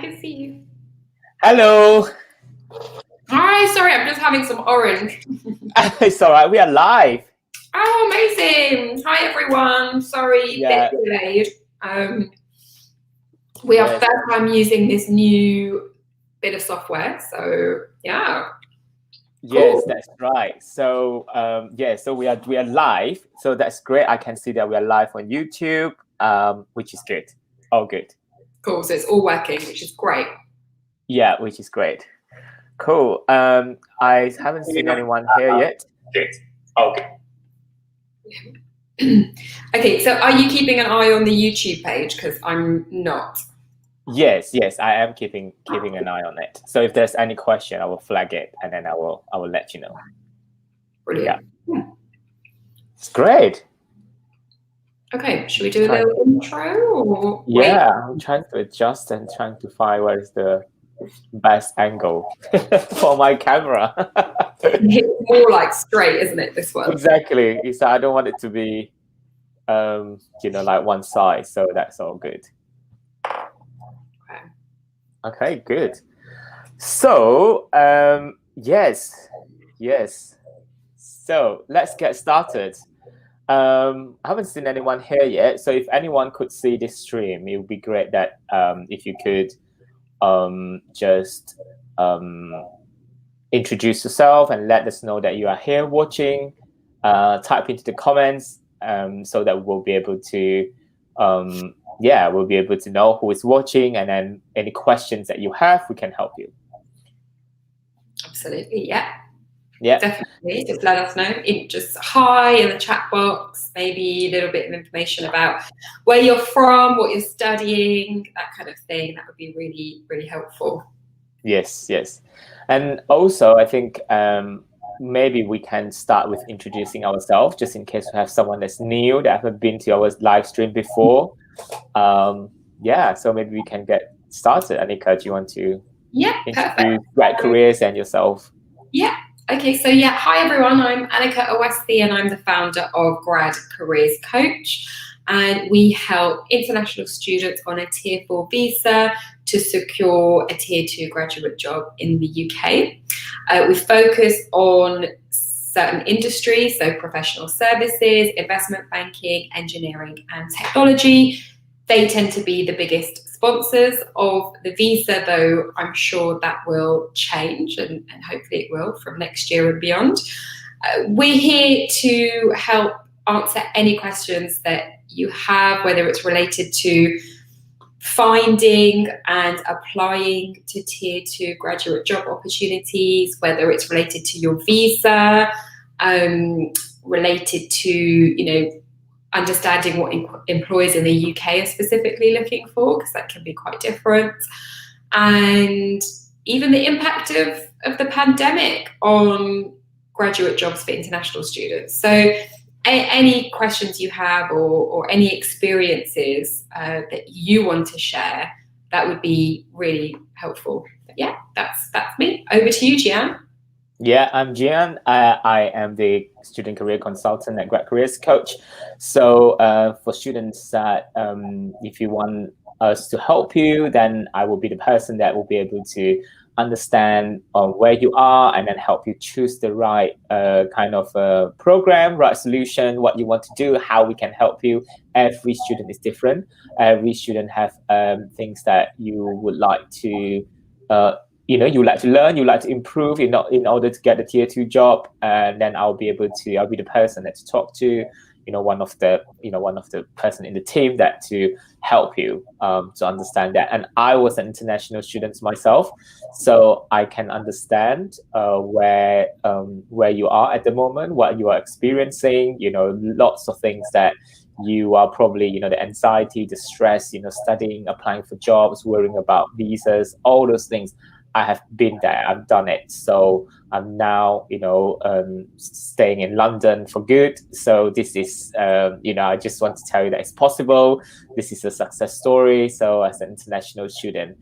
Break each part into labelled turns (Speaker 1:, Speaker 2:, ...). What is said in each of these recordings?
Speaker 1: can see you.
Speaker 2: Hello.
Speaker 1: Hi, sorry, I'm just having some orange.
Speaker 2: It's all right. We are live.
Speaker 1: Oh, amazing. Hi, everyone. Sorry,
Speaker 2: Yeah.
Speaker 1: bit delayed. We are first time using this new bit of software, so yeah.
Speaker 2: Yes,
Speaker 1: Cool.
Speaker 2: that's right. So so we are live. So that's great. I can see that we are live on YouTube, which is good. All good.
Speaker 1: Cool. So it's all working, which is great.
Speaker 2: Yeah, which is great. Cool. I haven't seen anyone here yet.
Speaker 1: Okay. Okay, so are you keeping an eye on the YouTube page? Because I'm not.
Speaker 2: Yes, I am keeping an eye on it. So if there's any question, I will flag it and then I will let you know.
Speaker 1: Brilliant.
Speaker 2: Yeah. It's great.
Speaker 1: Okay, should we do a little intro or
Speaker 2: wait? I'm trying to adjust and trying to find where is the best angle for my camera.
Speaker 1: It's more like straight, isn't it, this one?
Speaker 2: Exactly. So I don't want it to be like one side, so that's all good. Okay, good. So yes. So let's get started. I haven't seen anyone here yet, so if anyone could see this stream, it would be great that if you could just introduce yourself and let us know that you are here watching. Type into the comments so that we'll be able to know who is watching, and then any questions that you have, we can help you.
Speaker 1: Absolutely, yeah.
Speaker 2: Yeah,
Speaker 1: definitely. Just let us know. Just hi in the chat box, maybe a little bit of information about where you're from, what you're studying, that kind of thing. That would be really, really helpful.
Speaker 2: Yes. And also, I think maybe we can start with introducing ourselves, just in case we have someone that's new that haven't been to our live stream before. So maybe we can get started. Anika, do you want to introduce Grad Careers and yourself?
Speaker 1: Yeah. Okay, so hi everyone, I'm Anika Awasti and I'm the founder of Grad Careers Coach, and we help international students on a Tier 4 visa to secure a Tier 2 graduate job in the UK. We focus on certain industries, so professional services, investment banking, engineering and technology. They tend to be the biggest sponsors of the visa, though I'm sure that will change and hopefully it will from next year and beyond. We're here to help answer any questions that you have, whether it's related to finding and applying to Tier 2 graduate job opportunities, whether it's related to your visa, related to, understanding what employers in the UK are specifically looking for, because that can be quite different, and even the impact of the pandemic on graduate jobs for international students. So any questions you have or any experiences that you want to share, that would be really helpful. But yeah, that's me. Over to you, Gian.
Speaker 2: Yeah, I'm Gian. I am the student career consultant at Grad Careers Coach. So for students that if you want us to help you, then I will be the person that will be able to understand where you are and then help you choose the right kind of program, right solution, what you want to do, how we can help you. Every student is different. Every student have things that you would like to you like to learn, you like to improve in order to get a Tier 2 job, and then I'll be the person that to talk to, one of the person in the team that to help you to understand that. And I was an international student myself, so I can understand where you are at the moment, what you are experiencing, lots of things that you are probably, the anxiety, the stress, studying, applying for jobs, worrying about visas, all those things. I have been there, I've done it. So I'm now, staying in London for good. So this is, I just want to tell you that it's possible. This is a success story. So as an international student,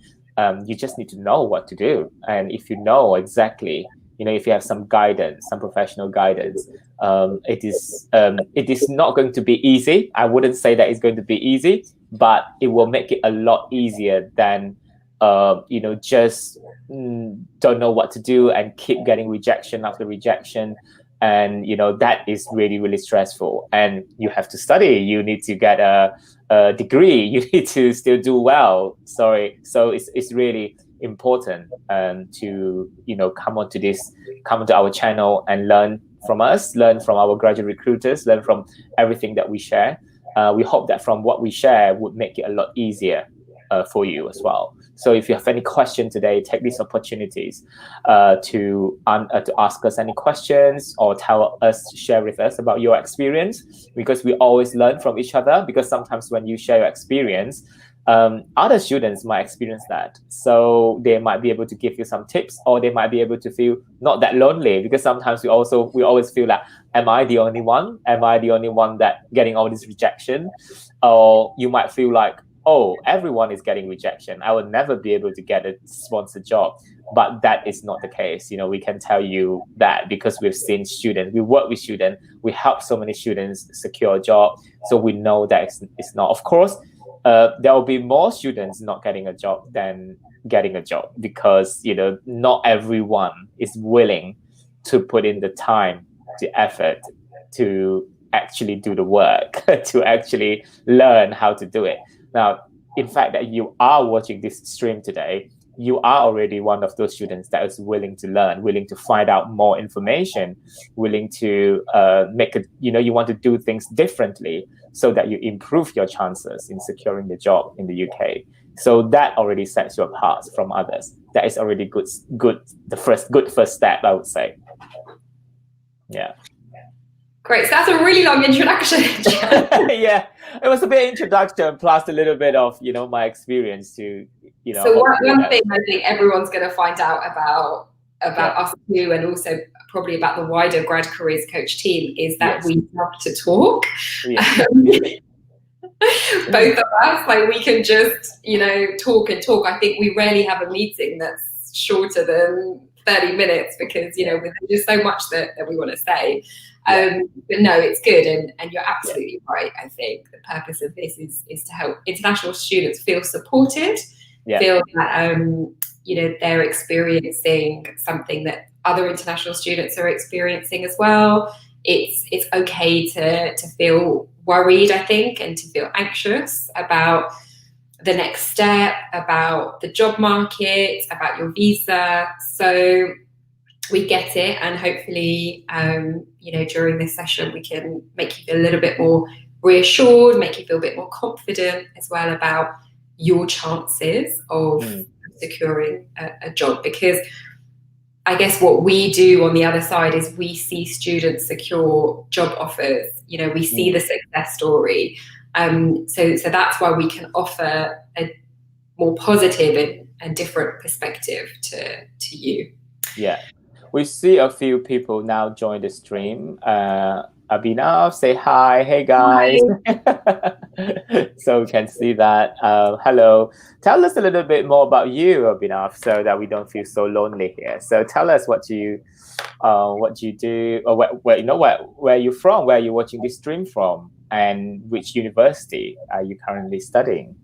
Speaker 2: you just need to know what to do. And if you know exactly, if you have some guidance, some professional guidance, it is not going to be easy. I wouldn't say that it's going to be easy, but it will make it a lot easier than just don't know what to do and keep getting rejection after rejection. And that is really, really stressful. And you have to study, you need to get a degree, you need to still do well. So it's really important to come onto our channel and learn from us, learn from our graduate recruiters, learn from everything that we share. We hope that from what we share would make it a lot easier for you as well. So if you have any question today, take these opportunities to ask us any questions, or share with us about your experience, because we always learn from each other. Because sometimes when you share your experience, other students might experience that, so they might be able to give you some tips, or they might be able to feel not that lonely. Because sometimes we always feel like, am I the only one? Am I the only one that getting all this rejection? Or you might feel like, oh, everyone is getting rejection, I will never be able to get a sponsored job. But that is not the case. We can tell you that because we've seen students, we work with students, we help so many students secure a job. So we know that it's not. Of course, there will be more students not getting a job than getting a job, because not everyone is willing to put in the time, the effort to actually do the work, to actually learn how to do it. Now, in fact, that you are watching this stream today, you are already one of those students that is willing to learn, willing to find out more information, willing to you want to do things differently so that you improve your chances in securing the job in the UK. So that already sets you apart from others. That is already good. The first step, I would say. Yeah.
Speaker 1: Great. So that's a really long introduction.
Speaker 2: Yeah, it was a bit introduction plus a little bit of my experience to
Speaker 1: So one thing I think everyone's going to find out about us too, and also probably about the wider Grad Careers Coach team, is that we love to talk. Both of us, we can just talk and talk. I think we rarely have a meeting that's shorter than 30 minutes, because there's just so much that we want to say. But no, it's good, and you're absolutely right. I think the purpose of this is to help international students feel supported, feel that they're experiencing something that other international students are experiencing as well. It's okay to feel worried, I think, and to feel anxious about the next step, about the job market, about your visa. So we get it, and hopefully during this session we can make you feel a little bit more reassured, make you feel a bit more confident as well about your chances of securing a job. Because I guess what we do on the other side is we see students secure job offers. We see the success story. So that's why we can offer a more positive and different perspective to you.
Speaker 2: Yeah. We see a few people now join the stream. Abhinav, say hi. Hey, guys. Hi. So we can see that. Hello. Tell us a little bit more about you, Abhinav, so that we don't feel so lonely here. So tell us what you do, or where you're from, where you're watching this stream from, and which university are you currently studying.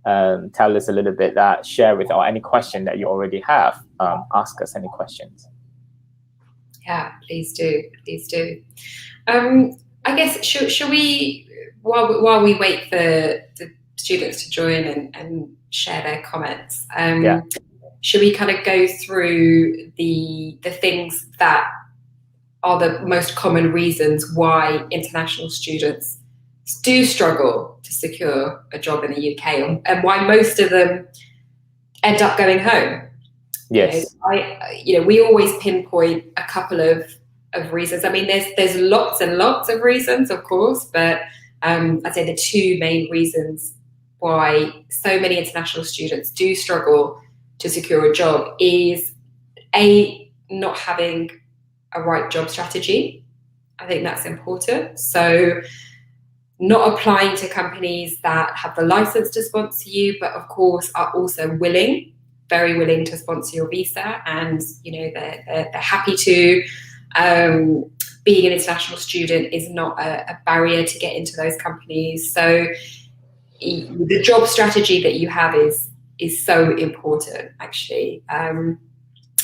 Speaker 2: Tell us a little bit that, share with, or any question that you already have. Ask us any questions.
Speaker 1: Yeah, please do. I guess should we, while we wait for the students to join and share their comments, should we kind of go through the things that are the most common reasons why international students do struggle to secure a job in the UK, and why most of them end up going home?
Speaker 2: Yes.
Speaker 1: We always pinpoint a couple of reasons. I mean, there's lots and lots of reasons, of course, but I'd say the two main reasons why so many international students do struggle to secure a job is not having a right job strategy. I think that's important. So not applying to companies that have the license to sponsor you, but of course are also very willing to sponsor your visa, and they're happy to. Being an international student is not a barrier to get into those companies. So the job strategy that you have is is so important, actually. And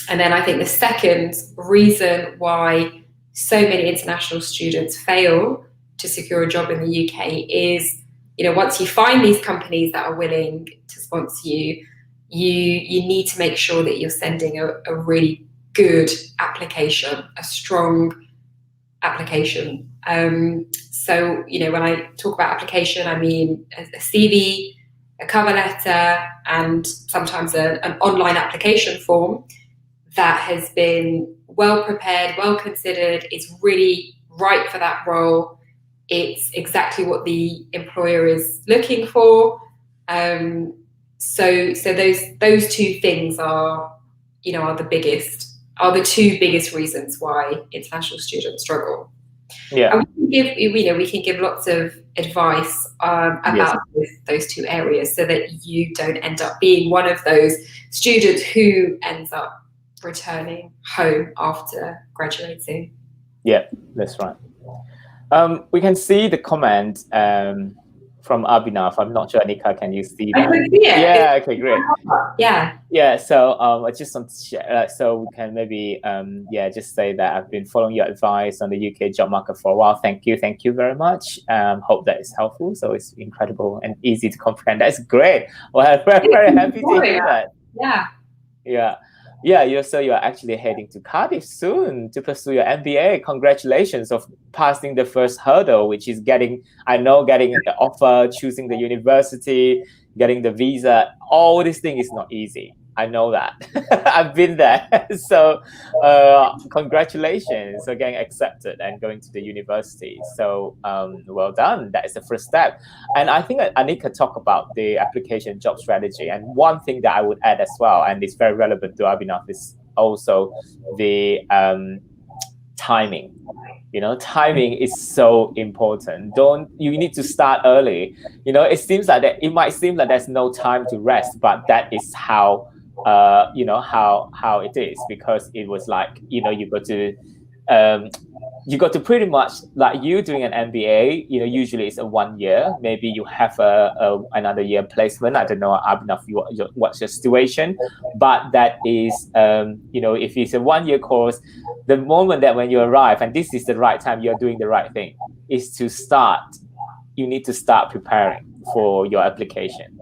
Speaker 1: then I think the second reason why so many international students fail to secure a job in the UK is, once you find these companies that are willing to sponsor you, you need to make sure that you're sending a really good application, a strong application. So, when I talk about application, I mean a CV, a cover letter, and sometimes an online application form that has been well prepared, well considered. It's really right for that role. It's exactly what the employer is looking for. So those two things are the two biggest reasons why international students struggle.
Speaker 2: Yeah.
Speaker 1: And we can give lots of advice about those two areas, so that you don't end up being one of those students who ends up returning home after graduating.
Speaker 2: Yeah, that's right. We can see the comment from Abhinav. I'm not sure, Anika, can you see that?
Speaker 1: I can see it.
Speaker 2: Yeah, okay, great.
Speaker 1: Yeah.
Speaker 2: So I just want to share, so we can maybe just say that I've been following your advice on the UK job market for a while. Thank you very much. Hope that is helpful. So it's incredible and easy to comprehend. That's great. Well, I'm very happy to hear that. Yeah, you're actually heading to Cardiff soon to pursue your MBA. Congratulations of passing the first hurdle, which is getting the offer, choosing the university, getting the visa. All this thing is not easy. I know that. I've been there. So congratulations for getting accepted and going to the university. So well done. That is the first step. And I think Anika talked about the application job strategy. And one thing that I would add as well, and it's very relevant to Abhinav, is also the timing. Timing is so important. You need to start early. It might seem like there's no time to rest, but that is how how it is, because it was like, you got to pretty much, like you doing an MBA, usually it's a 1 year, maybe you have another year placement. I don't know, Abhinav, what's your situation, but that is, if it's a 1 year course, the moment that when you arrive, and this is the right time, you're doing the right thing, is to start. You need to start preparing for your application.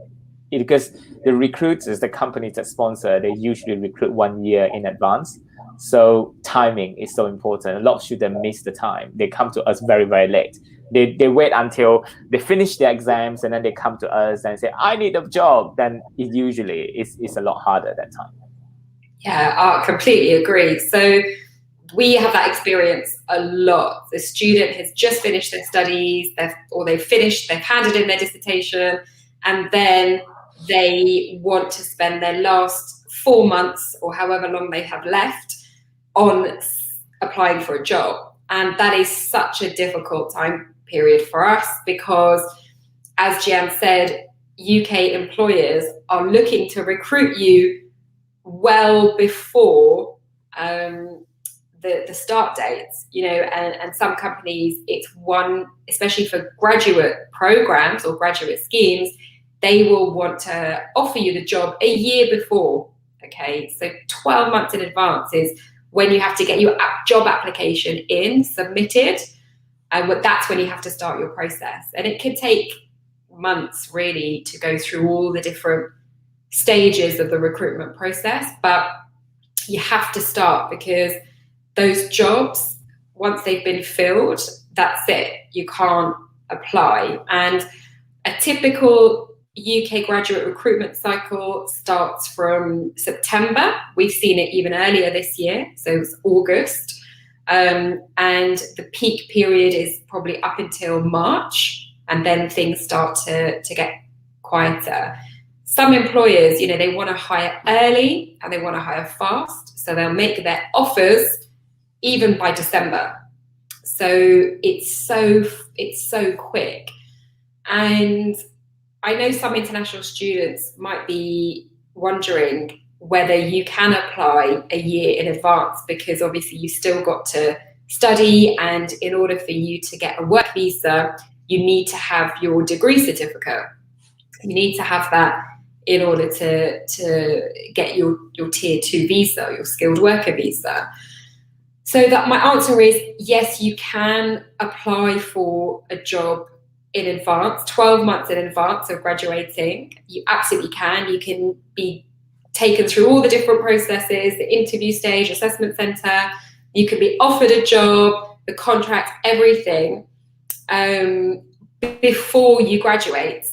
Speaker 2: Because the recruiters, the companies that sponsor, they usually recruit 1 year in advance. So timing is so important. A lot of students miss the time. They come to us very, very late. They wait until they finish their exams, and then they come to us and say, I need a job. Then it usually is a lot harder at that time.
Speaker 1: Yeah, I completely agree. So we have that experience a lot. The student has just finished their studies, they've handed in their dissertation, and then they want to spend their last 4 months or however long they have left on applying for a job. And that is such a difficult time period for us, because, as Jian said, UK employers are looking to recruit you well before the start dates, and some companies, it's one, especially for graduate programs or graduate schemes, they will want to offer you the job a year before. Okay, so 12 months in advance is when you have to get your job application submitted, and that's when you have to start your process. And it could take months really to go through all the different stages of the recruitment process, but you have to start, because those jobs, once they've been filled, that's it. You can't apply. And a typical UK graduate recruitment cycle starts from September. We've seen it even earlier this year, so it's August. And the peak period is probably up until March, and then things start to get quieter. Some employers, they want to hire early and they want to hire fast, so they'll make their offers even by December. So it's so quick. And I know some international students might be wondering whether you can apply a year in advance, because obviously you still got to study, and in order for you to get a work visa, you need to have your degree certificate. You need to have that in order to get your tier 2 visa, your skilled worker visa. So that my answer is yes, you can apply for a job in advance, 12 months in advance of graduating. You absolutely can. You can be taken through all the different processes, the interview stage, assessment center. You can be offered a job, the contract, everything, before you graduate.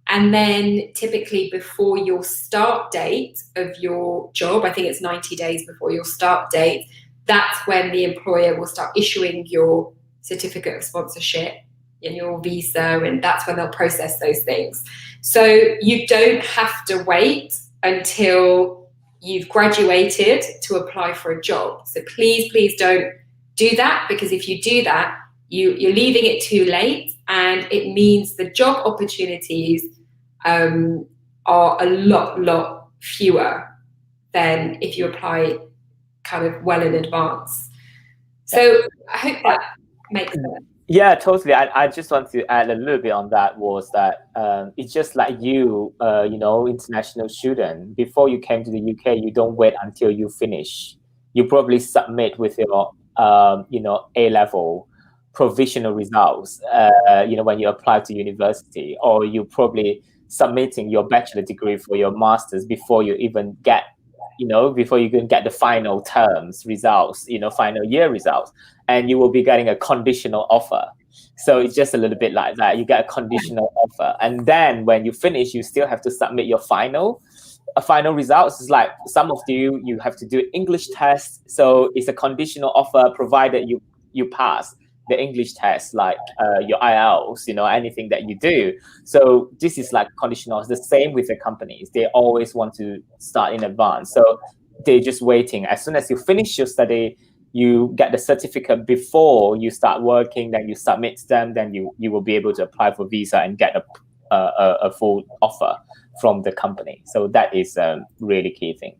Speaker 1: And then typically before your start date of your job, I think it's 90 days before your start date, that's when the employer will start issuing your certificate of sponsorship and your visa, and that's when they'll process those things. So you don't have to wait until you've graduated to apply for a job. So please don't do that, because if you do that, you're leaving it too late, and it means the job opportunities are a lot fewer than if you apply kind of well in advance. So I hope that makes sense.
Speaker 2: Yeah, totally. I just want to add a little bit on that, was that it's just like you know, international student, before you came to the UK, you don't wait until you finish. You probably submit with your you know, A-level provisional results, you know, when you apply to university, or you probably submitting your bachelor degree for your master's before you even get, you know, before you can get the final terms results, you know, final year results, and you will be getting a conditional offer. So it's just a little bit like that. You get a conditional offer, and then when you finish, you still have to submit your final results. It's like some of you have to do English test. So it's a conditional offer provided you pass the English test, like your IELTS, you know, anything that you do. So this is like conditional. It's the same with the companies. They always want to start in advance. So they're just waiting. As soon as you finish your study, you get the certificate before you start working, then you submit them, then you will be able to apply for visa and get a full offer from the company. So that is a really key thing.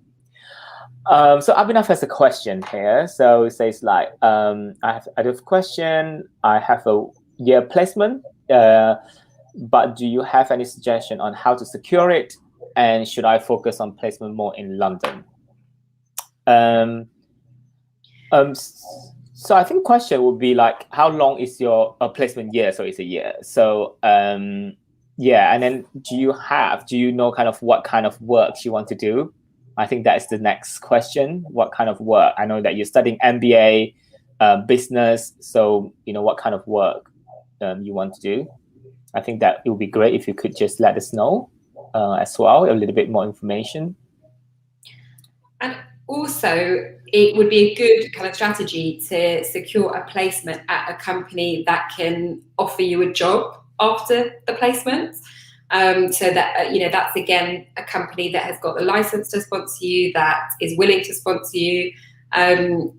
Speaker 2: So Abhinav has a question here. So it says like, I have a question. I have a year placement, but do you have any suggestion on how to secure it? And should I focus on placement more in London? So I think question would be like, how long is your placement year? So it's a year. So yeah, and then do you know kind of what kind of work you want to do? I think that is the next question. What kind of work? I know that you're studying MBA, business. So, you know, what kind of work you want to do? I think that it would be great if you could just let us know as well, a little bit more information.
Speaker 1: And also, it would be a good kind of strategy to secure a placement at a company that can offer you a job after the placement. So that, you know, that's again a company that has got the license to sponsor you, that is willing to sponsor you,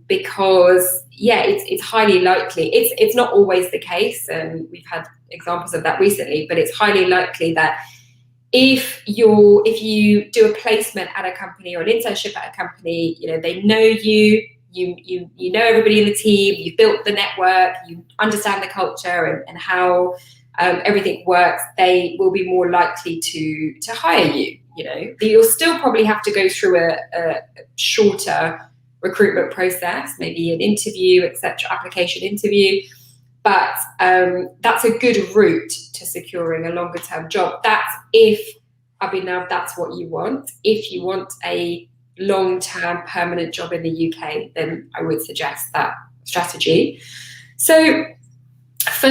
Speaker 1: because yeah, it's highly likely. It's not always the case, and we've had examples of that recently, but it's highly likely that if you do a placement at a company or an internship at a company, you know, they know you know everybody in the team, you've built the network, you understand the culture and how everything works, they will be more likely to hire you. You know, you'll still probably have to go through a shorter recruitment process, maybe an interview, etc., application interview, but that's a good route to securing a longer term job. That's if, Abhinav, that's what you want. If you want a long-term permanent job in the UK, then I would suggest that strategy. So for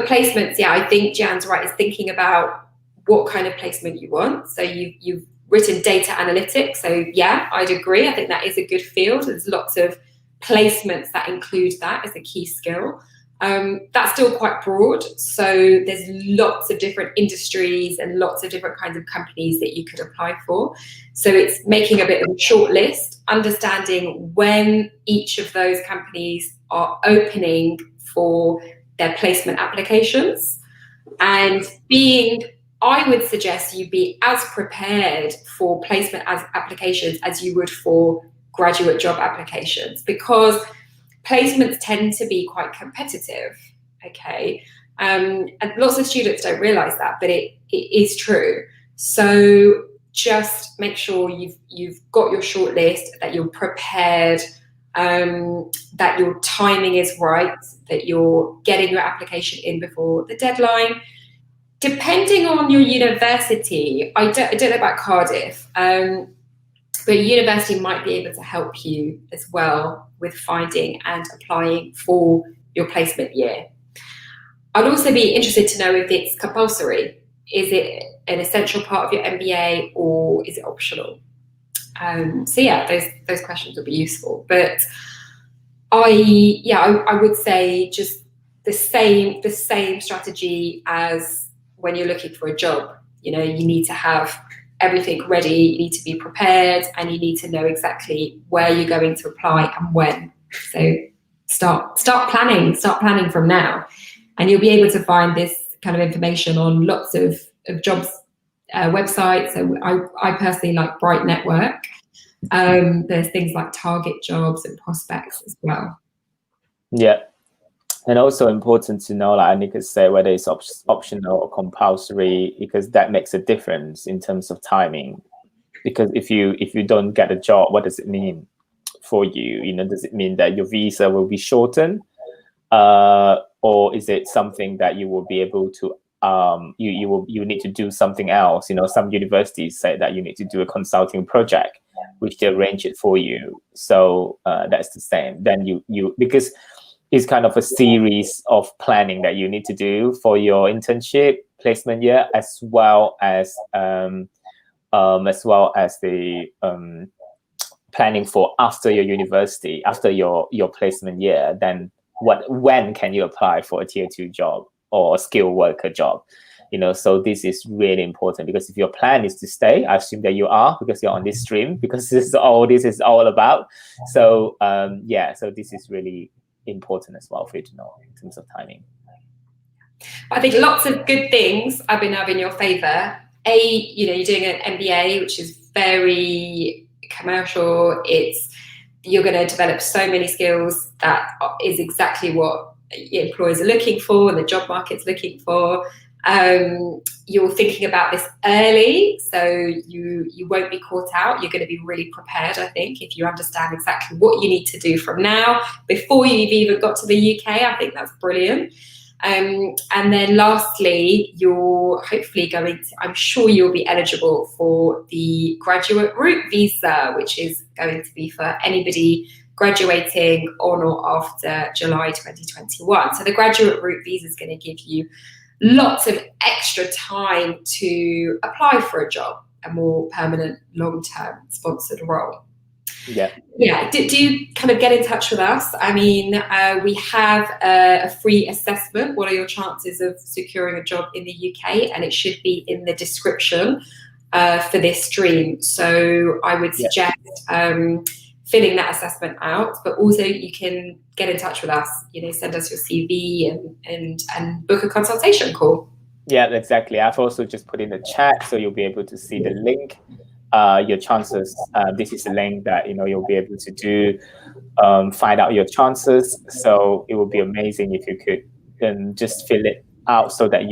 Speaker 1: placements, yeah, I think Jan's right, is thinking about what kind of placement you want. So you've written data analytics. So yeah, I'd agree. I think that is a good field. There's lots of placements that include that as a key skill. That's still quite broad. So there's lots of different industries and lots of different kinds of companies that you could apply for. So it's making a bit of a short list, understanding when each of those companies are opening for their placement applications, and I would suggest you be as prepared for placement applications as you would for graduate job applications, because placements tend to be quite competitive, okay? And lots of students don't realise that, but it is true. So just make sure you've got your shortlist, that you're prepared, that your timing is right, that you're getting your application in before the deadline. Depending on your university, I don't know about Cardiff, but university might be able to help you as well with finding and applying for your placement year. I'd also be interested to know if it's compulsory. Is it an essential part of your MBA, or is it optional? So yeah, those questions would be useful. But I would say just the same strategy as when you're looking for a job. You know, you need to have everything ready, you need to be prepared, and you need to know exactly where you're going to apply and when. So start planning from now, and you'll be able to find this kind of information on lots of jobs websites. So I personally like Bright Network. There's things like Target Jobs and Prospects as well.
Speaker 2: Yeah. And also important to know, like Annika said, whether it's optional or compulsory, because that makes a difference in terms of timing. Because if you don't get a job, what does it mean for you? You know, does it mean that your visa will be shortened, or is it something that you will be able to you need to do something else? You know, some universities say that you need to do a consulting project, which they arrange it for you. So that's the same. Then you because it's kind of a series of planning that you need to do for your internship placement year, as well as the planning for after your university, after your placement year. Then when can you apply for a tier 2 job or a skilled worker job? You know, so this is really important, because if your plan is to stay, I assume that you are, because you're on this stream, because this is all about. So so this is really important as well for you to know in terms of timing.
Speaker 1: I think lots of good things have been in your favor. You're doing an MBA, which is very commercial. You're going to develop so many skills. That is exactly what employers are looking for and the job market's looking for. You're thinking about this early, so you won't be caught out. You're going to be really prepared, I think, if you understand exactly what you need to do from now before you've even got to the UK. I think that's brilliant. And then lastly, you're hopefully I'm sure you'll be eligible for the graduate route visa, which is going to be for anybody graduating on or after July 2021. So the graduate route visa is going to give you lots of extra time to apply for a job, a more permanent, long-term sponsored role. Yeah. Do kind of get in touch with us. I mean, we have a free assessment. What are your chances of securing a job in the UK? And it should be in the description for this stream. So I would suggest filling that assessment out, but also you can get in touch with us, send us your CV and book a consultation call.
Speaker 2: Yeah, exactly. I've also just put in the chat, so you'll be able to see the link. Your chances, this is a link that you'll be able to do, find out your chances. So it would be amazing if you could just fill it out so that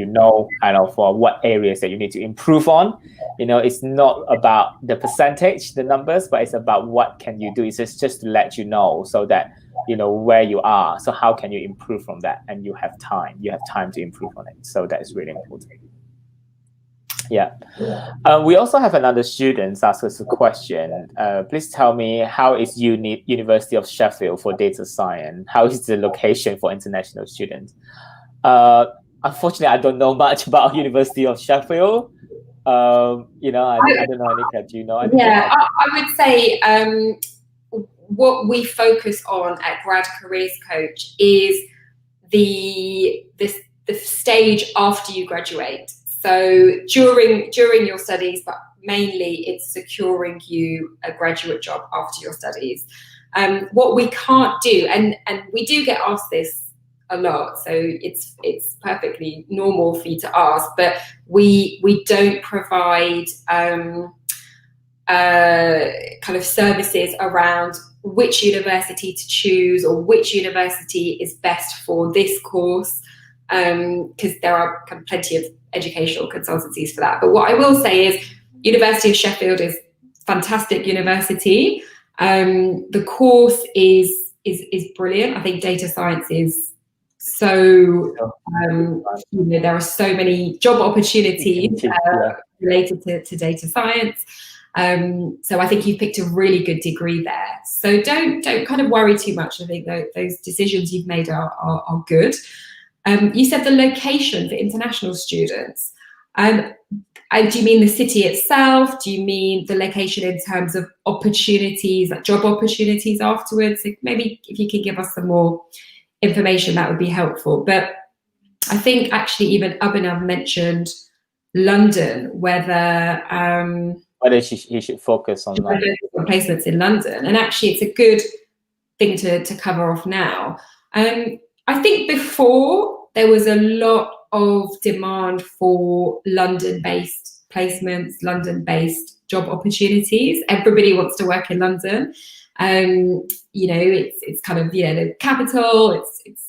Speaker 2: kind of what areas that you need to improve on. It's not about the percentage, the numbers, but it's about what can you do. It's just to let you know, so that where you are. So how can you improve from that? And you have time to improve on it. So that is really important. Yeah. We also have another student ask us a question. Please tell me, how is University of Sheffield for data science? How is the location for international students? Unfortunately, I don't know much about University of Sheffield. I don't know, Annika, do you know anything?
Speaker 1: Yeah, I would say what we focus on at Grad Careers Coach is the stage after you graduate. So during your studies, but mainly it's securing you a graduate job after your studies. What we can't do, and we do get asked this a lot, so it's perfectly normal for you to ask, but we don't provide kind of services around which university to choose or which university is best for this course, because there are plenty of educational consultancies for that. But what I will say is University of Sheffield is fantastic university. The course is brilliant. I think data science is so, there are so many job opportunities related to data science. So I think you've picked a really good degree there. So don't kind of worry too much. I think those decisions you've made are good. You said the location for international students. Do you mean the city itself? Do you mean the location in terms of opportunities, like job opportunities afterwards? So maybe if you could give us some more information, that would be helpful. But I think actually even Abhinav mentioned London, whether
Speaker 2: he should focus on
Speaker 1: placements in London. And actually it's a good thing to cover off now. I think before there was a lot of demand for London-based placements, London-based job opportunities. Everybody wants to work in London. It's kind of, the capital.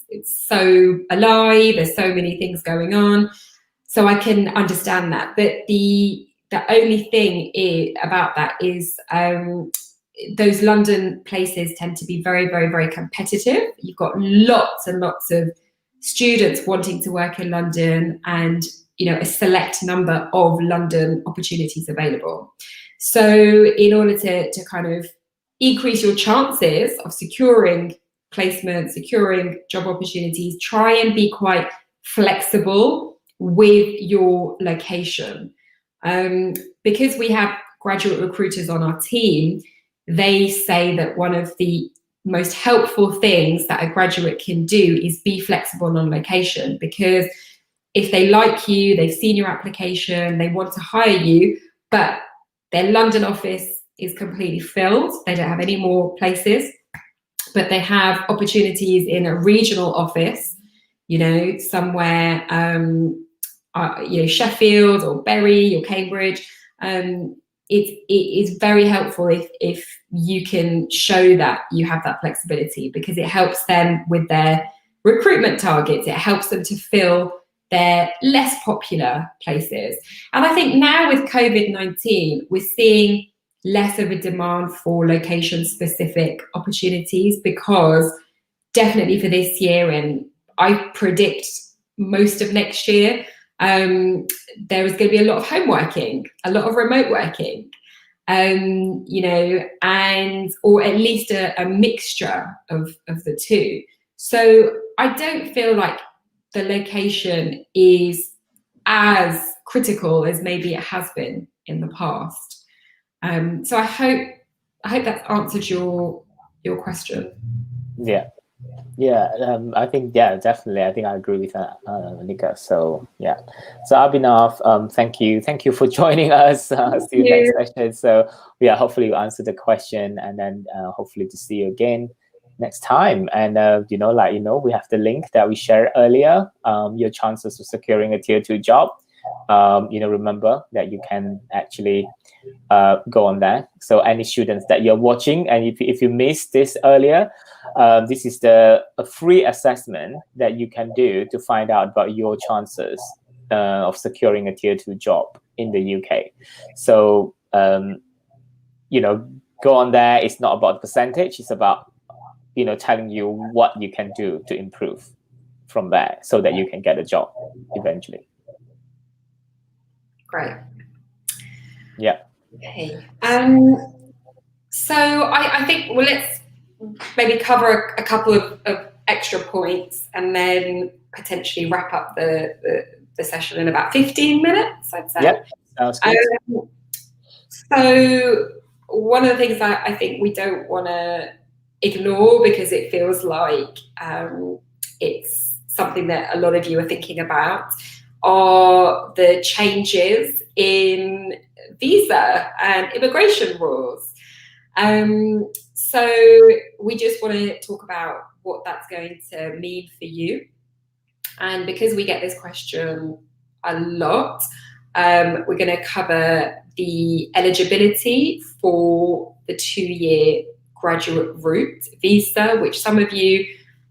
Speaker 1: It's so alive. There's so many things going on. So I can understand that. But the only thing about that is those London places tend to be very, very, very competitive. You've got lots and lots of students wanting to work in London and, a select number of London opportunities available. So in order to kind of increase your chances of securing placements, securing job opportunities, try and be quite flexible with your location. Because we have graduate recruiters on our team, they say that one of the most helpful things that a graduate can do is be flexible on location, because if they like you, they've seen your application, they want to hire you, but their London office is completely filled, they don't have any more places, but they have opportunities in a regional office, somewhere, Sheffield or Bury or Cambridge. It is very helpful if you can show that you have that flexibility, because it helps them with their recruitment targets. It helps them to fill their less popular places. And I think now with COVID-19, we're seeing less of a demand for location-specific opportunities, because definitely for this year, and I predict most of next year, there is going to be a lot of home working, a lot of remote working, or at least a mixture of the two. So I don't feel like the location is as critical as maybe it has been in the past. So I hope that's answered your question.
Speaker 2: I think definitely. I think I agree with that, Nika. So so Abhinav, thank you for joining us. See you next session. So hopefully you answer the question, and then hopefully to see you again next time. And we have the link that we shared earlier. Your chances of securing a tier 2 job. Remember that you can actually go on there. So any students that you're watching, and if you missed this earlier, this is a free assessment that you can do to find out about your chances of securing a tier 2 job in the UK. So go on there. It's not about the percentage. It's about telling you what you can do to improve from there, so that you can get a job eventually.
Speaker 1: Great.
Speaker 2: Yeah.
Speaker 1: Okay. So I think, let's maybe cover a couple of extra points, and then potentially wrap up the session in about 15 minutes, I'd say.
Speaker 2: Yeah, sounds good.
Speaker 1: So one of the things that I think we don't want to ignore, because it feels like it's something that a lot of you are thinking about, are the changes in visa and immigration rules. So we just want to talk about what that's going to mean for you. And because we get this question a lot, we're going to cover the eligibility for the 2-year graduate route visa, which some of you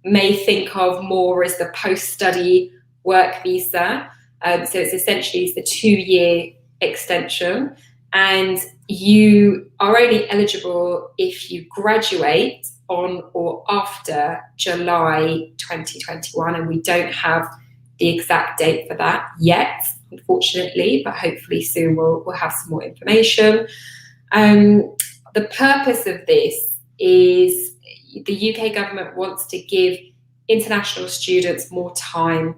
Speaker 1: may think of more as the post-study work visa. So it's essentially the 2-year extension. and you are only eligible if you graduate on or after July 2021, and we don't have the exact date for that yet, unfortunately, but hopefully soon we'll have some more information. The purpose of this is the UK government wants to give international students more time.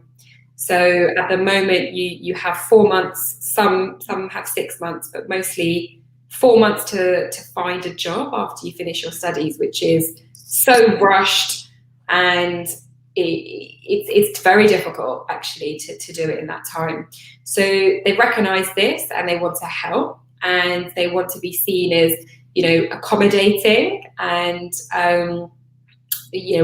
Speaker 1: So at the moment, you have 4 months, some have 6 months, but mostly 4 months to find a job after you finish your studies, which is so rushed, and it's very difficult actually to do it in that time. So they recognise this and they want to help, and they want to be seen as, accommodating, and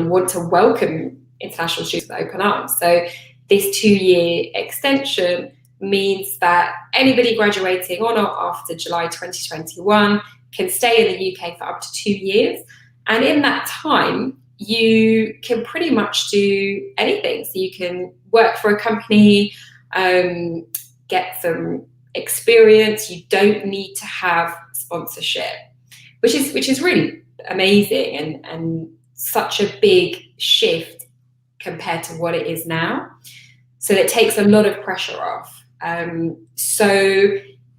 Speaker 1: want to welcome international students with open arms. So this 2-year extension means that anybody graduating on or after July 2021 can stay in the UK for up to 2 years. And in that time, you can pretty much do anything. So you can work for a company, get some experience. You don't need to have sponsorship, which is really amazing and such a big shift compared to what it is now. So it takes a lot of pressure off. So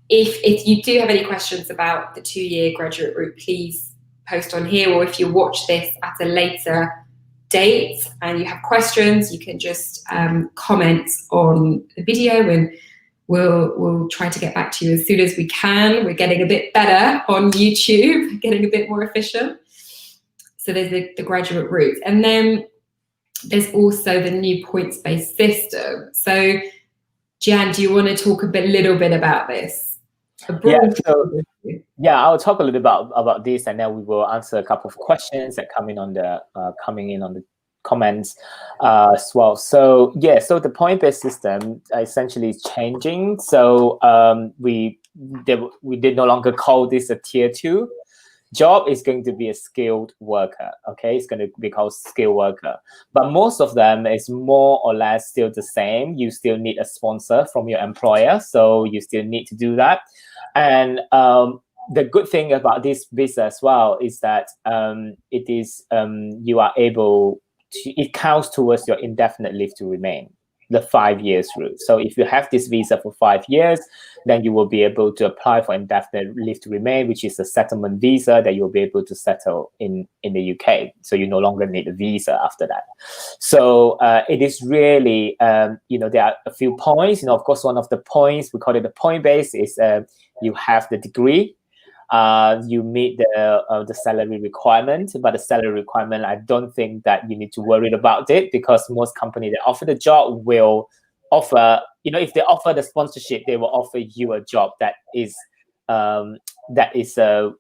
Speaker 1: if you do have any questions about the 2-year graduate route, please post on here, or if you watch this at a later date and you have questions, you can just comment on the video, and we'll try to get back to you as soon as we can. We're getting a bit better on YouTube, getting a bit more efficient. So there's the graduate route. And then there's also the new points-based system. So, Jan, do you want to talk a little bit about this?
Speaker 2: I'll talk a little about this, and then we will answer a couple of questions that coming in on the comments as well. So the point-based system essentially is changing. So we did no longer call this a tier 2 job. Is going to be a skilled worker. Okay, it's going to be called skilled worker. But most of them is more or less still the same. You still need a sponsor from your employer, so you still need to do that. And the good thing about this visa as well is that it is you are able to, it counts towards your indefinite leave to remain, the 5 years route. So if you have this visa for 5 years, then you will be able to apply for indefinite leave to remain, which is a settlement visa that you'll be able to settle in the UK. So you no longer need a visa after that. So it is really, there are a few points. Of course, one of the points, we call it the point base, is you have the degree. You meet the salary requirement, but the salary requirement, I don't think that you need to worry about it, because most companies that offer the job will offer, if they offer the sponsorship, they will offer you a job that is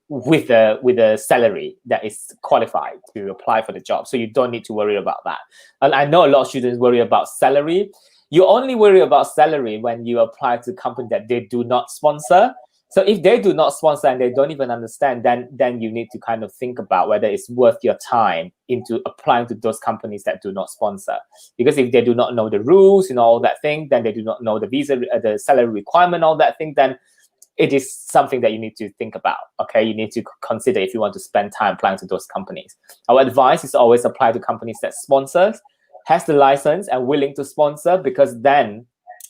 Speaker 2: with a salary that is qualified to apply for the job. So you don't need to worry about that. And I know a lot of students worry about salary. You only worry about salary when you apply to a company that they do not sponsor. So if they do not sponsor and they don't even understand, then you need to kind of think about whether it's worth your time into applying to those companies that do not sponsor. Because if they do not know the rules, all that thing, then they do not know the visa, the salary requirement, all that thing, then it is something that you need to think about. Okay, you need to consider if you want to spend time applying to those companies. Our advice is always apply to companies that sponsors, has the license and willing to sponsor, because then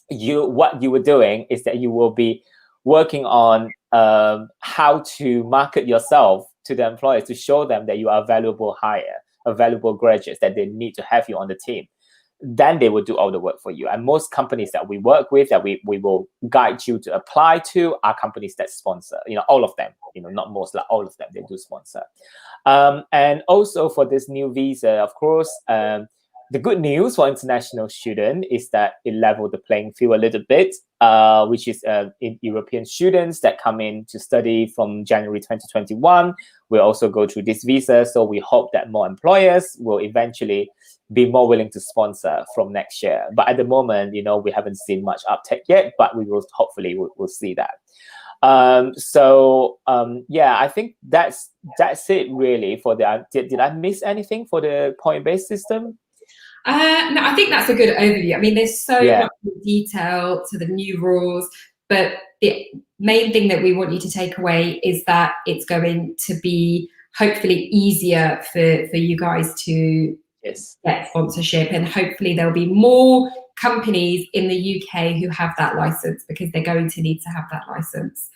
Speaker 2: what you were doing is that you will be working on how to market yourself to the employers, to show them that you are a valuable hire, a valuable graduate, that they need to have you on the team. Then they will do all the work for you. And most companies that we work with, that we will guide you to apply to, are companies that sponsor. All of them. Not most, like all of them, they do sponsor. And also for this new visa, of course, the good news for international students is that it leveled the playing field a little bit, which is in European students that come in to study from January 2021 will also go through this visa. So we hope that more employers will eventually be more willing to sponsor from next year. But at the moment, we haven't seen much uptake yet, but we will hopefully we'll see that. I think that's it really for the. Did I miss anything for the point-based system?
Speaker 1: No, I think that's a good overview. I mean, there's so much detail to the new rules. But the main thing that we want you to take away is that it's going to be hopefully easier for you guys to get sponsorship, and hopefully there'll be more companies in the UK who have that license, because they're going to need to have that license.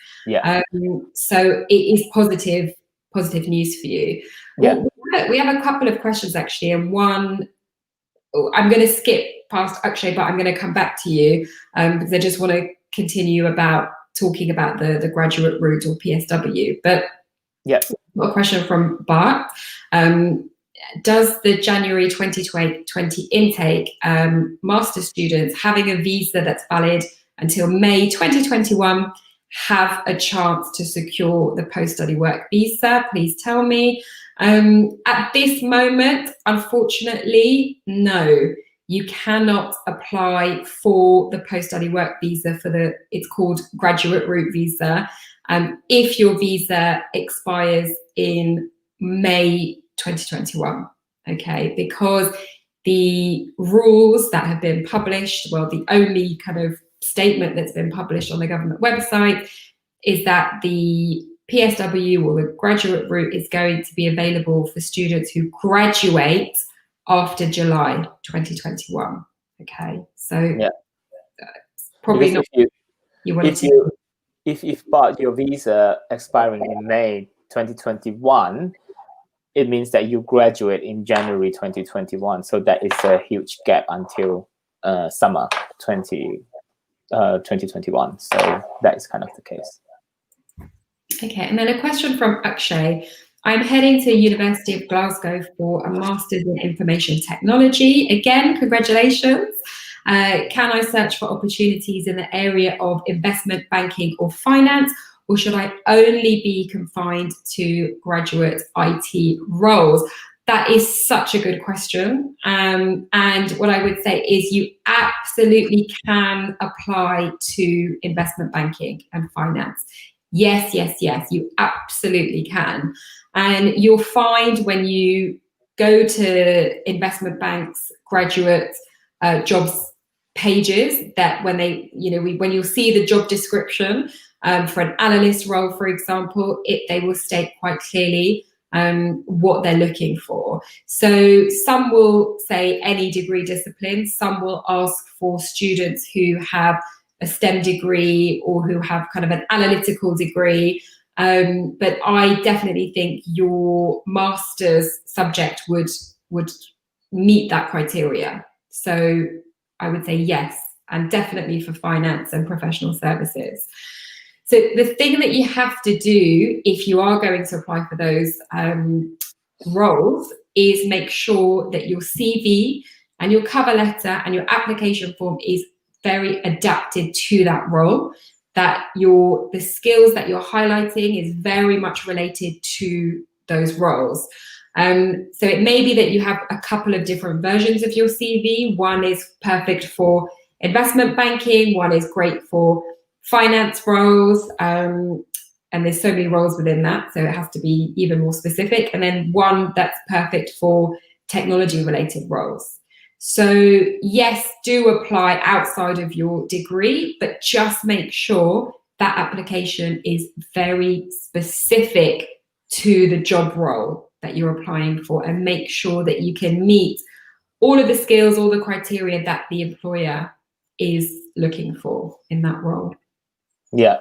Speaker 1: So it is positive news for you. Well, we have a couple of questions actually, and one I'm going to skip past Akshay, but I'm going to come back to you because I just want to continue about talking about the graduate route or PSW. But a question from Bart. Does the January 2020 intake master students having a visa that's valid until May 2021 have a chance to secure the post-study work visa? Please tell me. At this moment, unfortunately, no. You cannot apply for the post-study work visa it's called graduate route visa, if your visa expires in May 2021, okay? Because the rules that have been published, well, the only kind of statement that's been published on the government website is that the PSW or the graduate route is going to be available for students who graduate after July 2021. Okay, so probably not.
Speaker 2: If but your visa expiring in May 2021, it means that you graduate in January 2021. So that is a huge gap until summer 2021. So that is kind of the case.
Speaker 1: Okay, and then a question from Akshay. I'm heading to University of Glasgow for a Master's in Information Technology. Again, congratulations. Can I search for opportunities in the area of investment banking or finance, or should I only be confined to graduate IT roles? That is such a good question. And what I would say is you absolutely can apply to investment banking and finance. Yes, you absolutely can. And you'll find when you go to investment banks, graduate jobs pages, that when when you'll see the job description for an analyst role, for example, they will state quite clearly what they're looking for. So some will say any degree discipline, some will ask for students who have a STEM degree or who have kind of an analytical degree. But I definitely think your master's subject would meet that criteria. So I would say yes, and definitely for finance and professional services. So the thing that you have to do if you are going to apply for those roles is make sure that your CV and your cover letter and your application form is very adapted to that role, that the skills that you're highlighting is very much related to those roles. So it may be that you have a couple of different versions of your CV. One is perfect for investment banking, one is great for finance roles, and there's so many roles within that, so it has to be even more specific. And then one that's perfect for technology related roles. So yes, do apply outside of your degree, but just make sure that application is very specific to the job role that you're applying for, and make sure that you can meet all of the skills, all the criteria that the employer is looking for in that role.
Speaker 2: Yeah,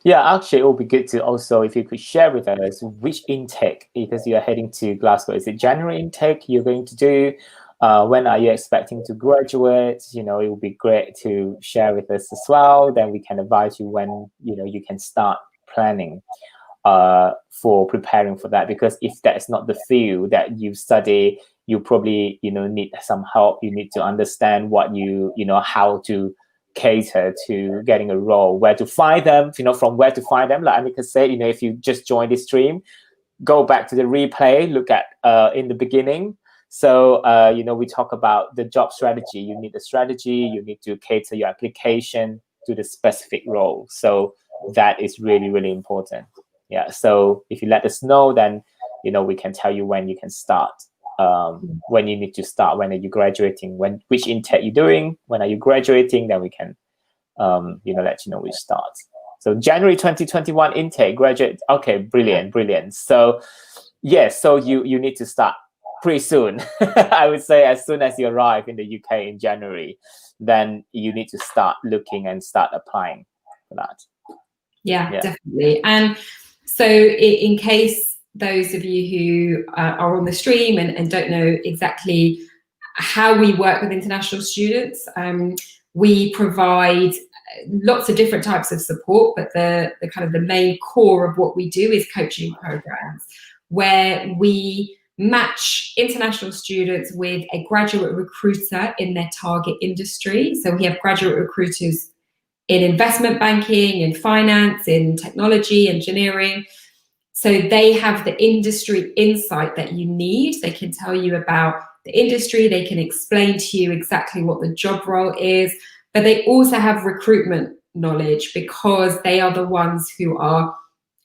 Speaker 2: actually it would be good to also, if you could share with us which intake, because you're heading to Glasgow, is it January intake you're going to do? When are you expecting to graduate? It would be great to share with us as well. Then we can advise you when you can start planning for preparing for that. Because if that's not the field that you study, you probably need some help. You need to understand what how to cater to getting a role, where to find them. From where to find them. Like Annika said, if you just join this stream, go back to the replay. Look at in the beginning. So, we talk about the job strategy. You need the strategy. You need to cater your application to the specific role. So that is really, really important. Yeah. So if you let us know, then, we can tell you when you can start, when you need to start, when are you graduating, which intake you're doing, when are you graduating, then we can let you know which starts. So January 2021 intake, graduate. Okay, brilliant. So so you need to start pretty soon. I would say as soon as you arrive in the UK in January, then you need to start looking and start applying for that.
Speaker 1: Yeah. Definitely. And so in case those of you who are on the stream and don't know exactly how we work with international students, we provide lots of different types of support, but the kind of the main core of what we do is coaching programs where we match international students with a graduate recruiter in their target industry. So we have graduate recruiters in investment banking, in finance, in technology, engineering. So they have the industry insight that you need. They can tell you about the industry. They can explain to you exactly what the job role is, but they also have recruitment knowledge because they are the ones who are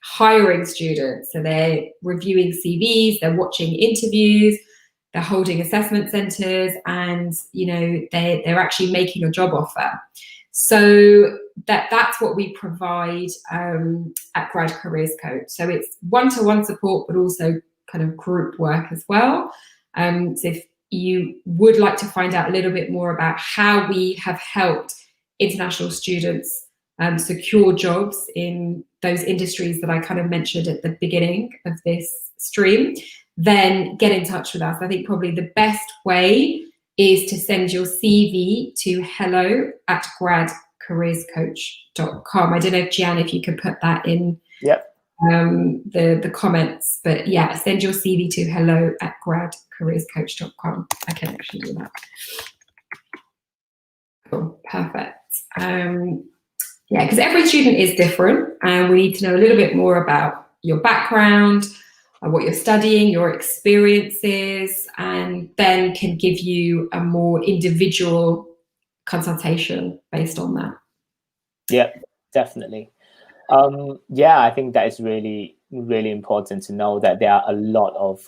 Speaker 1: hiring students. So they're reviewing CVs, they're watching interviews, they're holding assessment centers, and they're actually making a job offer. So that's what we provide at Grad Careers Coach. So it's one-to-one support, but also kind of group work as well. So if you would like to find out a little bit more about how we have helped international students secure jobs in those industries that I kind of mentioned at the beginning of this stream, then get in touch with us. I think probably the best way is to send your CV to hello@gradcareerscoach.com. I don't know, Gian, if you could put that in the comments, but yeah, send your CV to hello@gradcareerscoach.com. I can actually do that. Cool, perfect. Because every student is different, and we need to know a little bit more about your background, what you're studying, your experiences, and then can give you a more individual consultation based on that.
Speaker 2: Yeah, definitely. I think that is really, really important to know that there are a lot of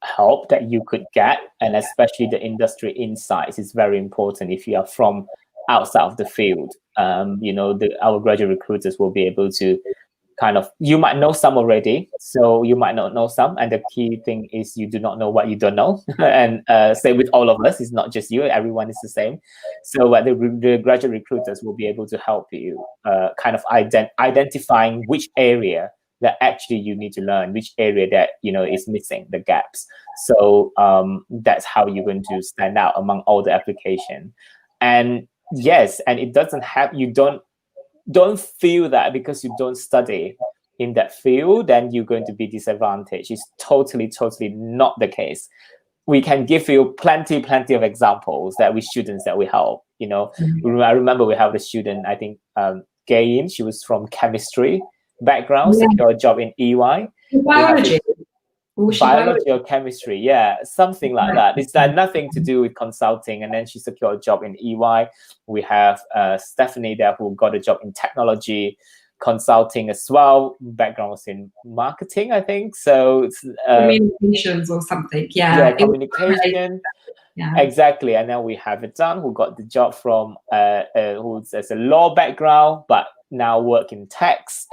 Speaker 2: help that you could get, and especially the industry insights is very important if you are from outside of the field. Our graduate recruiters will be able to you might know some already, so you might not know some, and the key thing is you do not know what you don't know. And same with all of us, it's not just you, everyone is the same. So the graduate recruiters will be able to help you identifying which area that actually you need to learn, which area that is missing the gaps. So that's how you're going to stand out among all the application. And yes, and it doesn't have, you don't feel that because you don't study in that field, then you're going to be disadvantaged. It's totally not the case. We can give you plenty of examples that with students that we help. I remember we have a student, I think Gain, she was from chemistry background, secured a job in EY.
Speaker 1: Biology.
Speaker 2: Biology or chemistry, something like that. It's nothing to do with consulting, and then she secured a job in EY. We have Stephanie there who got a job in technology consulting as well. Background was in marketing, I think. So it's
Speaker 1: communications or something.
Speaker 2: Communication. Exactly. And then we have Zhang who got the job from who's as a law background, but now work in tax.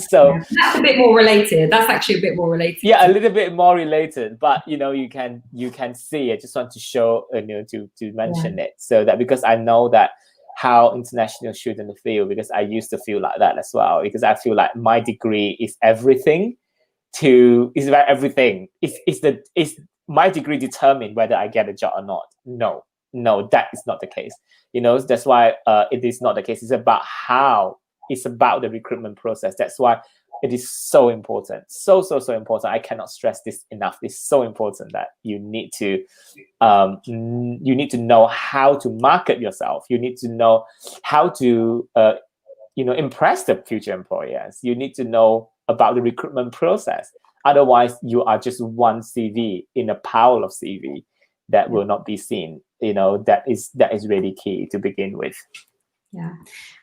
Speaker 2: So
Speaker 1: that's a bit more related. That's actually a bit more related.
Speaker 2: Yeah, a little bit more related, but you can see. I just want to show to mention it, so that because I know that how international students feel, because I used to feel like that as well, because I feel like my degree is everything. Is about everything. Is my degree determine whether I get a job or not? No, that is not the case. That's why it is not the case. It's about how. It's about the recruitment process. That's why it is so important. So important. I cannot stress this enough. It's so important that you need to know how to market yourself. You need to know how to impress the future employers. You need to know about the recruitment process. Otherwise, you are just one CV in a pile of CV that will not be seen. That is really key to begin with.
Speaker 1: Yeah,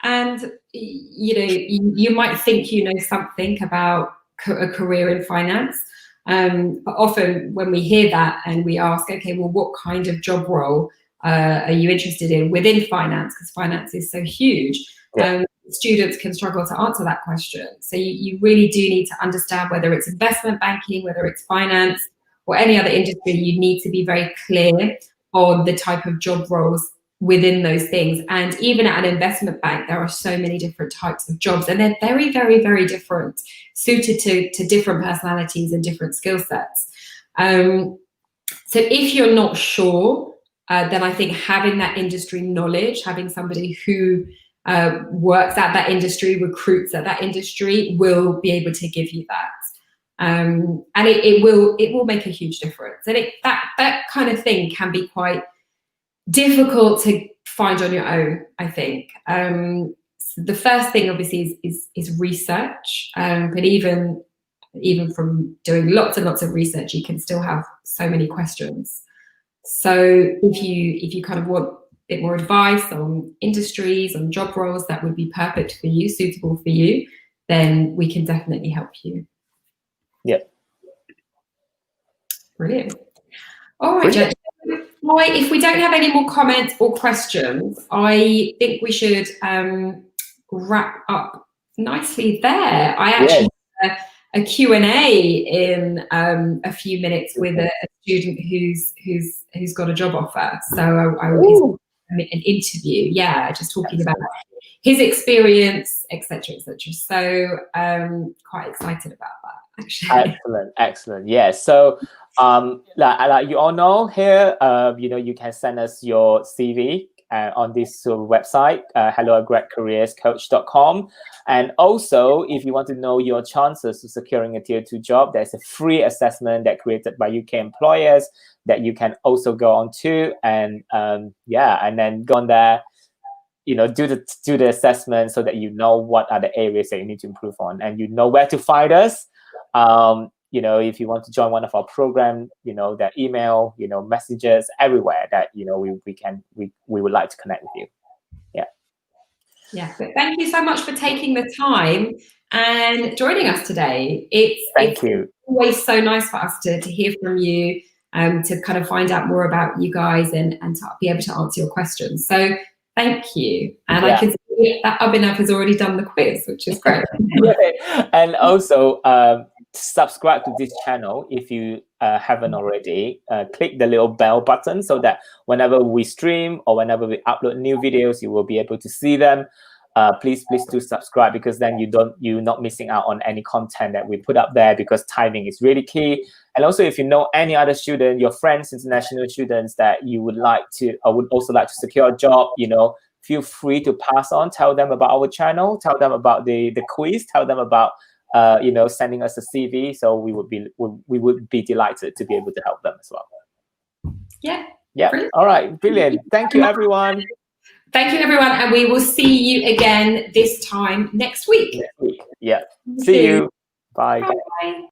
Speaker 1: and you might think you know something about a career in finance, but often when we hear that and we ask, okay, well, what kind of job role are you interested in within finance? Because finance is so huge. students can struggle to answer that question. So you really do need to understand whether it's investment banking, whether it's finance, or any other industry. You need to be very clear on the type of job roles within those things. And even at an investment bank, there are so many different types of jobs, and they're very, very, very different, suited to different personalities and different skill sets. So if you're not sure, then I think having that industry knowledge, having somebody who works at that industry, recruits at that industry, will be able to give you that. And it will make a huge difference. And that kind of thing can be quite difficult to find on your own, I think. So the first thing obviously is research, but even from doing lots and lots of research, you can still have so many questions. So if you kind of want a bit more advice on industries, on job roles that would be perfect for you, suitable for you, then we can definitely help you.
Speaker 2: Yep.
Speaker 1: Brilliant. All right, Jen. If we don't have any more comments or questions, I think we should wrap up nicely there. I actually have a Q&A in a few minutes with a student who's got a job offer. So I will an interview, just talking about his experience, etc., etc. So quite excited about that, actually.
Speaker 2: Excellent. Yeah. So like you all know here, you can send us your CV on this website, hello@gradcareerscoach.com. And also, if you want to know your chances of securing a Tier 2 job, there's a free assessment that created by UK employers that you can also go on to, and and then go on there, do the assessment so that you know what are the areas that you need to improve on, and you know where to find us. If you want to join one of our programs, that email, messages everywhere that, we would like to connect with you.
Speaker 1: Yeah. But thank you so much for taking the time and joining us today. It's always so nice for us to hear from you, to kind of find out more about you guys and to be able to answer your questions. So thank you. And I can see that Abhinav has already done the quiz, which is great.
Speaker 2: And also, subscribe to this channel if you haven't already. Click the little bell button so that whenever we stream or whenever we upload new videos, you will be able to see them. Please do subscribe, because then you're not missing out on any content that we put up there, because timing is really key. And also, if you know any other student, your friends, international students that you would like to, or would also like to secure a job, feel free to pass on. Tell them about our channel. Tell them about the quiz. Tell them about sending us a CV. So we would be delighted to be able to help them as well.
Speaker 1: Yeah.
Speaker 2: Brilliant. All right. Brilliant. Thank you, everyone.
Speaker 1: Thank you, everyone. And we will see you again this time next week.
Speaker 2: Yeah. See you. Bye.
Speaker 1: Bye.